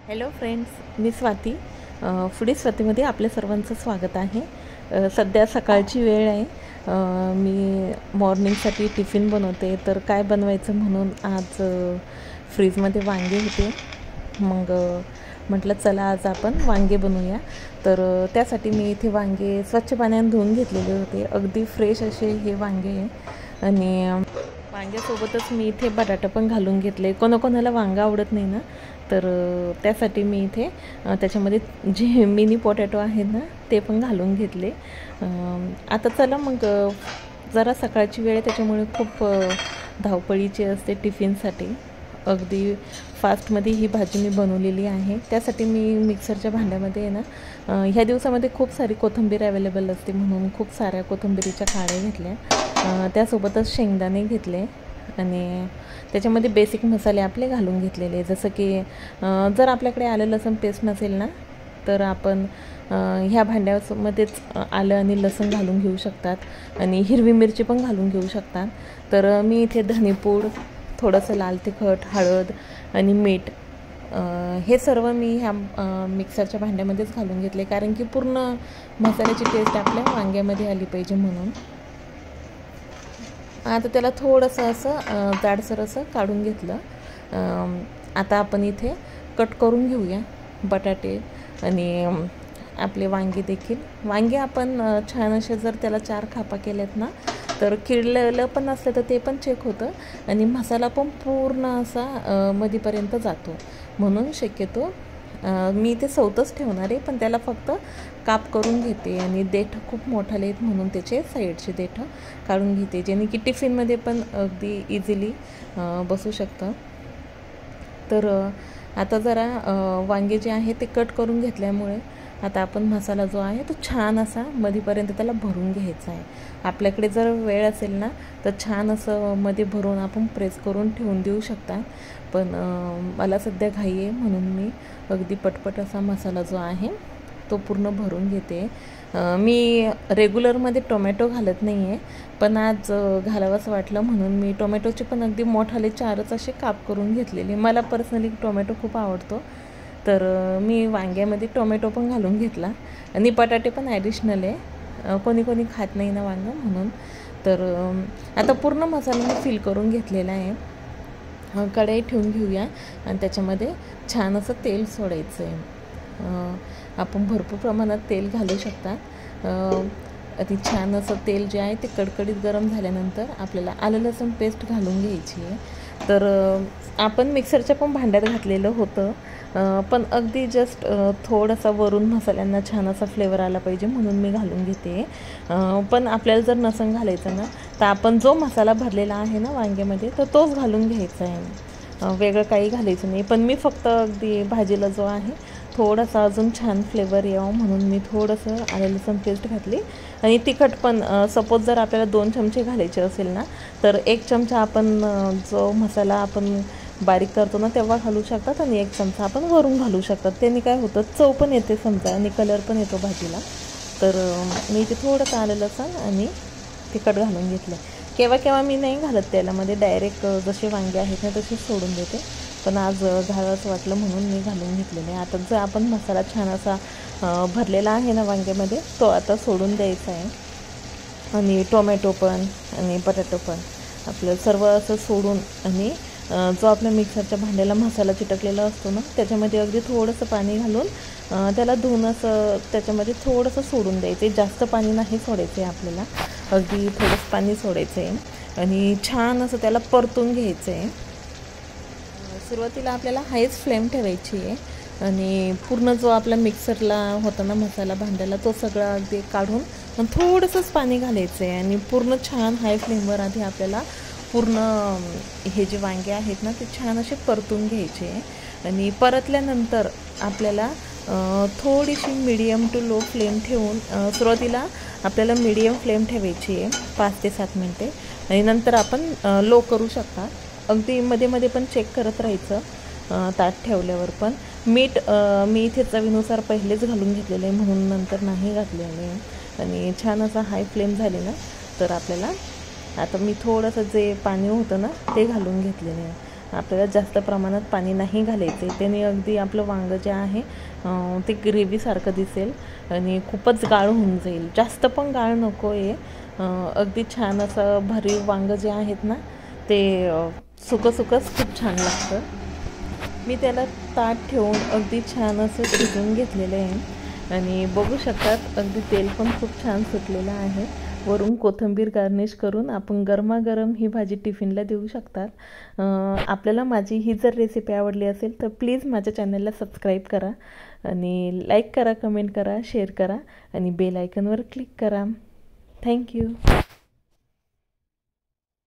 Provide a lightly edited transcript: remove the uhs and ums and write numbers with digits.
Hello friends, मी Swati. Foodie स्वातीमध्ये आपल्या सर्वांचं स्वागत आहे. सध्या सकाळची वेळ आहे. मी मॉर्निंगसाठी टिफिन बनवते. तर काय बनवायचं म्हणून आज फ्रीजमध्ये वांगे होते. मग म्हटलं चला आज आपण वांगे बनवूया. तर त्यासाठी मी इथे वांगे स्वच्छ पाण्याने धुवून घेतलेले होते. अगदी फ्रेश असे हे वांगे आहे. आणि वांग्यासोबतच मी इथे बटाटा पण घालून घेतले. कोणाकोणाला वांगा आवडत नाही ना, तर त्यासाठी मी इथे त्याच्यामध्ये जे मिनी पोटॅटो आहेत ना ते पण घालून घेतले. आता चला मग जरा सकाळची वेळ आहे त्याच्यामुळे खूप धावपळीची असते टिफिनसाठी. अगदी फास्टमध्ये ही भाजी मी बनवलेली आहे. त्यासाठी मी मिक्सरच्या भांड्यामध्ये आहे ना, ह्या दिवसामध्ये खूप सारी कोथिंबीर अवेलेबल असते म्हणून खूप साऱ्या कोथिंबीरीच्या काड्या घेतल्या. त्यासोबतच शेंगदाणे घेतले आणि त्याच्यामध्ये बेसिक मसाले आपले घालून घेतलेले. जसं की जर आपल्याकडे आलं लसूण पेस्ट नसेल ना, तर आपण ह्या भांड्यामध्येच आलं आणि लसूण घालून घेऊ शकतात आणि हिरवी मिरची पण घालून घेऊ शकतात. तर मी इथे धनेपूड, थोडंसं लाल तिखट, हळद आणि मीठ हे सर्व मी ह्या मिक्सरच्या भांड्यामध्येच घालून घेतले, कारण की पूर्ण मसाल्याची टेस्ट आपल्या वांग्यामध्ये आली पाहिजे म्हणून. आता त्याला थोडंसं असं जाडसर असं काढून घेतलं. आता आपण इथे कट करून घेऊया बटाटे आणि आपले वांगे देखील. वांगे आपण छान असे जर त्याला 4 खापा केल्यात ना, तर किडलेलं पण असलं तर ते पण चेक होतं आणि मसाला पण पूर्ण असा मधीपर्यंत जातो. म्हणून शक्यतो मी ते सौतच ठेवणार आहे, पण त्याला फक्त काप करून घेते आणि देठ खूप मोठाले आहेत म्हणून त्याचे साईडचे देठ काढून घेते, जेणे की टिफिनमध्ये पण अगदी इझिली बसू शकतं. तर आता जरा वांगे जे आहे ते कट करून घेतल्यामुळे आता आपण मसाला जो आहे तो छान असा मधीपर्यंत त्याला भरून घ्यायचा आहे. आपल्याकडे जर वेळ असेल ना, तर छान असं मध्ये भरून आपण प्रेस करून ठेवून देऊ शकता. पण मला सध्या घाई आहे म्हणून मी अगदी पटपट असा मसाला जो आहे तो पूर्ण भरून घेते. मी रेग्युलरमध्ये टोमॅटो घालत नाही आहे, पण आज घालावंसं वाटलं म्हणून मी टोमॅटोचे पण अगदी मोठाले 4च असे काप करून घेतलेले. मला पर्सनली टोमॅटो खूप आवडतो, तर मी वांग्यामध्ये टोमॅटो पण घालून घेतला आणि बटाटे पण ॲडिशनल आहे. कोणी कोणी खात नाही ना वांगं म्हणून. तर आता पूर्ण मसाला मी फिल करून घेतलेला आहे. कढई ठेवून घेऊया आणि त्याच्यामध्ये छान असं तेल सोडायचं आहे. आपण भरपूर प्रमाणात तेल घालू शकता. ती छान असं तेल जे आहे ते कडकडीत गरम झाल्यानंतर आपल्याला आलं लसूण पेस्ट घालून घ्यायची आहे. तर आपण मिक्सरच्या पण भांड्यात घातलेलं होतं, पण अगदी जस्ट थोडासा वरून मसाल्यांना छान असा फ्लेवर आला पाहिजे म्हणून मी घालून घेते. पण आपल्याला जर नसन घालायचं ना, तर आपण जो मसाला भरलेला आहे ना वांग्यामध्ये तर तोच घालून घ्यायचा आहे, वेगळं काही घालायचं नाही. पण मी फक्त अगदी भाजीला जो आहे थोडासा अजून छान फ्लेवर यावं म्हणून मी थोडंसं आलं लसूण पेस्ट घातली. आणि तिखट पण सपोज जर आपल्याला 2 चमचे घालायचे असेल ना, तर 1 चमचा आपण जो मसाला आपण बारीक करतो ना तेव्हा घालू शकतात आणि 1 चमचा आपण वरून घालू शकतात. त्यांनी काय होतं, चव पण येते समजा आणि कलर पण येतो भाजीला. तर मी इथे थोडंसं आलं लसूण आणि तिखट घालून घेतलं. केव्हा केव्हा मी नाही घालत तेलामध्ये, डायरेक्ट जसे वांगे आहेत ना तसेच सोडून देते, पण आज घालावंसं वाटलं म्हणून मी घालून घेतलेले. आता जो आपण मसाला छान असा भरलेला आहे ना वांग्यामध्ये तो आता सोडून द्यायचा आहे आणि टोमॅटो पण आणि बटाटो पण आपलं सर्व असं सोडून आणि जो आपल्या मिक्सरच्या भांड्याला मसाला चिटकलेला असतो ना त्याच्यामध्ये अगदी थोडंसं पाणी घालून त्याला धुवून असं त्याच्यामध्ये थोडंसं सोडून द्यायचं आहे. जास्त पाणी नाही सोडायचं आहे आपल्याला, अगदी थोडंसं पाणी सोडायचं आहे आणि छान असं त्याला परतून घ्यायचं आहे. सुरुवातीला आपल्याला हायच फ्लेम ठेवायची आहे आणि पूर्ण जो आपला मिक्सरला होता ना मसाला भांड्याला तो सगळा अगदी काढून थोडंसंच पाणी घालायचं आहे आणि पूर्ण छान हाय फ्लेमवर आधी आपल्याला पूर्ण हे जे वांगे आहेत ना ते छान असे परतून घ्यायचे. आणि परतल्यानंतर आपल्याला थोडीशी मीडियम टू लो फ्लेम ठेवून सुरुवातीला आपल्याला मीडियम फ्लेम ठेवायची आहे 5 ते 7 मिनटे आणि नंतर आपण लो करू शकता. अगदी मध्ये मध्ये पण चेक करत राहायचं ताट ठेवल्यावर. पण मीठ मी इथे चवीनुसार पहिलेच घालून घेतलेलं आहे म्हणून नंतर नाही घातलेलं आहे. आणि छान असा हाय फ्लेम झाले ना तर आपल्याला आता मी थोडंसं जे पाणी होतं ना ते घालून घेतलेलं आहे आपल्याला जास्त प्रमाणात पाणी नाही घालायचं आहे, त्याने अगदी आपलं वांगं जे आहे ते ग्रेव्हीसारखं दिसेल आणि खूपच गाळ होऊन जाईल. जास्त पण गाळ नको आहे, अगदी छान असं भरीव वांगं जे आहेत ना ते सुकं सुकंच खूप छान लागतं. मी त्याला ताट ठेवून अगदी छान असं शिजवून घेतलेलं आहे आणि बघू शकतात अगदी तेल पण खूप छान सुटलेलं आहे. वरून कोथिंबीर गार्निश करून आपण गरमागरम ही भाजी टिफिनला देऊ शकतात. आपल्याला माझी ही जर रेसिपी आवडली असेल तर प्लीज माझ्या चॅनलला सबस्क्राईब करा आणि लाईक करा, कमेंट करा, शेअर करा आणि बेल आयकॉनवर क्लिक करा. थँक्यू.